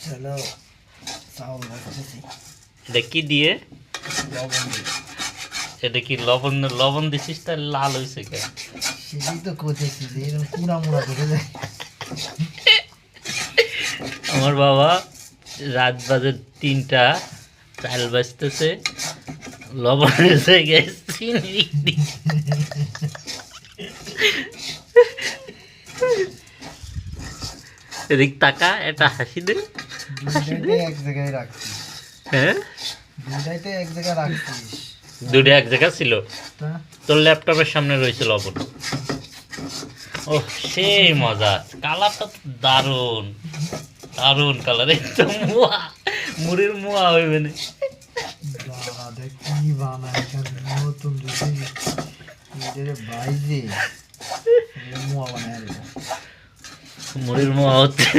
চলো চাউল ভাজতেছি এটা কি দিয়ে? লবণ দিয়ে। এটা কি লবণ? লবণ দিছিস তার লাল হয়েছে কেন? সেটাই তো করতেছি যে এরকম কুড়া মুড়া করে যায়। আমার বাবা রাত বাজে 3টা, চাল বাজতেছে, লবণের জায়গায় চিনি দিছে। এদিক তাকা, এটা হাসি দে। দুইটাইতে এক জায়গায় রাখছিস, হ্যাঁ, দুইটাইতে এক জায়গায় রাখছিস। দুটো এক জায়গা ছিল, তা তোর ল্যাপটপের সামনে রয়েছে লবণ। ও সেই মজা, কালারটা তো দারুণ, দারুণ কালার, একদম মুয়া, মুড়ির মুয়া হইবে না। বাবা দেখ কি বানায় এখানে নতুন রেসিপি, এটারে বাইজে মোয়া বানায় আর মুড়ির মুয়া হচ্ছে।